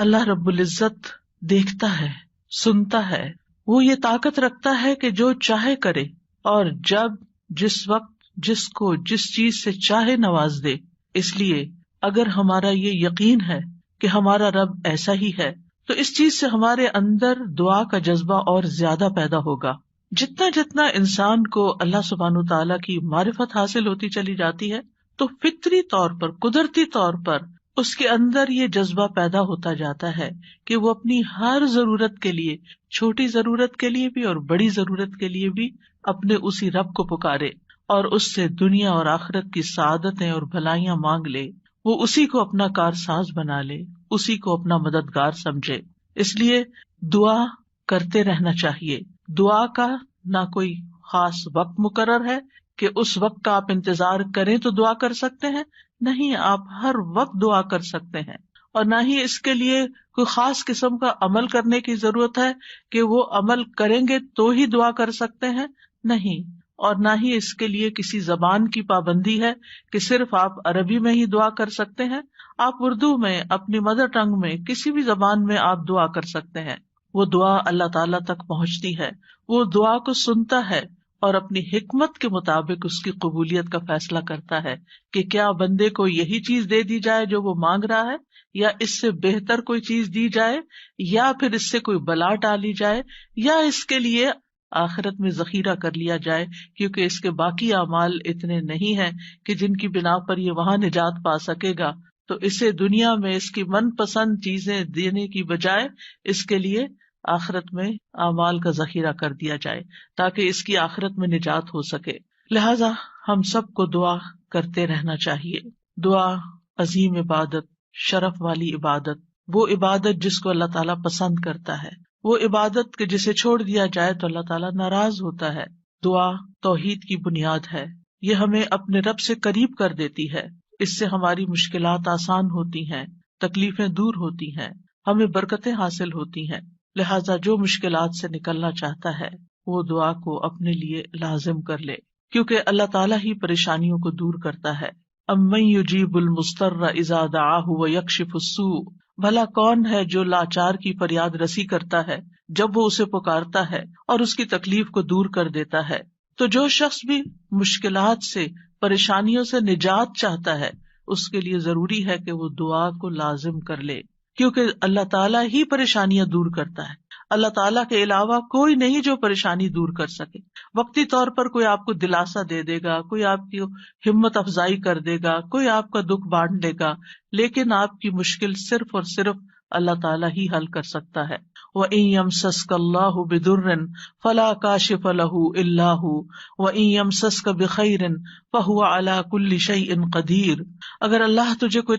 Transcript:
اللہ رب العزت دیکھتا ہے، سنتا ہے، وہ یہ طاقت رکھتا ہے کہ جو چاہے کرے اور جب جس وقت جس کو جس چیز سے چاہے نواز دے۔ اس لیے اگر ہمارا یہ یقین ہے کہ ہمارا رب ایسا ہی ہے تو اس چیز سے ہمارے اندر دعا کا جذبہ اور زیادہ پیدا ہوگا۔ جتنا جتنا انسان کو اللہ سبحانہ تعالیٰ کی معرفت حاصل ہوتی چلی جاتی ہے تو فطری طور پر، قدرتی طور پر اس کے اندر یہ جذبہ پیدا ہوتا جاتا ہے کہ وہ اپنی ہر ضرورت کے لیے، چھوٹی ضرورت کے لیے بھی اور بڑی ضرورت کے لیے بھی اپنے اسی رب کو پکارے اور اس سے دنیا اور آخرت کی سعادتیں اور بھلائیاں مانگ لے۔ وہ اسی کو اپنا کارساز بنا لے، اسی کو اپنا مددگار سمجھے۔ اس لیے دعا کرتے رہنا چاہیے۔ دعا کا نہ کوئی خاص وقت مقرر ہے کہ اس وقت کا آپ انتظار کریں تو دعا کر سکتے ہیں، نہیں، آپ ہر وقت دعا کر سکتے ہیں۔ اور نہ ہی اس کے لیے کوئی خاص قسم کا عمل کرنے کی ضرورت ہے کہ وہ عمل کریں گے تو ہی دعا کر سکتے ہیں، نہیں۔ اور نہ ہی اس کے لیے کسی زبان کی پابندی ہے کہ صرف آپ عربی میں ہی دعا کر سکتے ہیں۔ آپ اردو میں، اپنی مدر ٹنگ میں، کسی بھی زبان میں آپ دعا کر سکتے ہیں۔ وہ دعا اللہ تعالیٰ تک پہنچتی ہے، وہ دعا کو سنتا ہے اور اپنی حکمت کے مطابق اس کی قبولیت کا فیصلہ کرتا ہے کہ کیا بندے کو یہی چیز دے دی جائے جو وہ مانگ رہا ہے، یا اس سے بہتر کوئی چیز دی جائے، یا پھر اس سے کوئی بلا ٹالی جائے، یا اس کے لیے آخرت میں ذخیرہ کر لیا جائے، کیونکہ اس کے باقی اعمال اتنے نہیں ہیں کہ جن کی بنا پر یہ وہاں نجات پا سکے گا، تو اسے دنیا میں اس کی من پسند چیزیں دینے کی بجائے اس کے لیے آخرت میں اعمال کا ذخیرہ کر دیا جائے تاکہ اس کی آخرت میں نجات ہو سکے۔ لہذا ہم سب کو دعا کرتے رہنا چاہیے۔ دعا عظیم عبادت، شرف والی عبادت، وہ عبادت جس کو اللہ تعالیٰ پسند کرتا ہے، وہ عبادت کہ جسے چھوڑ دیا جائے تو اللہ تعالیٰ ناراض ہوتا ہے۔ دعا توحید کی بنیاد ہے، یہ ہمیں اپنے رب سے قریب کر دیتی ہے، اس سے ہماری مشکلات آسان ہوتی ہیں، تکلیفیں دور ہوتی ہیں، ہمیں برکتیں حاصل ہوتی ہیں۔ لہٰذا جو مشکلات سے نکلنا چاہتا ہے وہ دعا کو اپنے لیے لازم کر لے، کیونکہ اللہ تعالیٰ ہی پریشانیوں کو دور کرتا ہے۔ امن یجیب المضطر اذا دعاہ ویکشف السوء، بھلا کون ہے جو لاچار کی فریاد رسی کرتا ہے جب وہ اسے پکارتا ہے اور اس کی تکلیف کو دور کر دیتا ہے۔ تو جو شخص بھی مشکلات سے، پریشانیوں سے نجات چاہتا ہے اس کے لیے ضروری ہے کہ وہ دعا کو لازم کر لے، کیونکہ اللہ تعالیٰ ہی پریشانیاں دور کرتا ہے۔ اللہ تعالیٰ کے علاوہ کوئی نہیں جو پریشانی دور کر سکے۔ وقتی طور پر کوئی آپ کو دلاسا دے دے گا، کوئی آپ کی ہمت افزائی کر دے گا، کوئی آپ کا دکھ بانٹ لے گا، لیکن آپ کی مشکل صرف اور صرف اللہ تعالیٰ ہی حل کر سکتا ہے۔ وَإِن يَمْسَسْكَ اللَّهُ بِضُرٍّ فَلَا كَاشِفَ لَهُ إِلَّا هُوَ وَإِن يَمْسَسْكَ بِخَيْرٍ فَهُوَ عَلَى كُلِّ شَيْءٍ قَدِيرٌ، اگر اللہ تجھے کوئی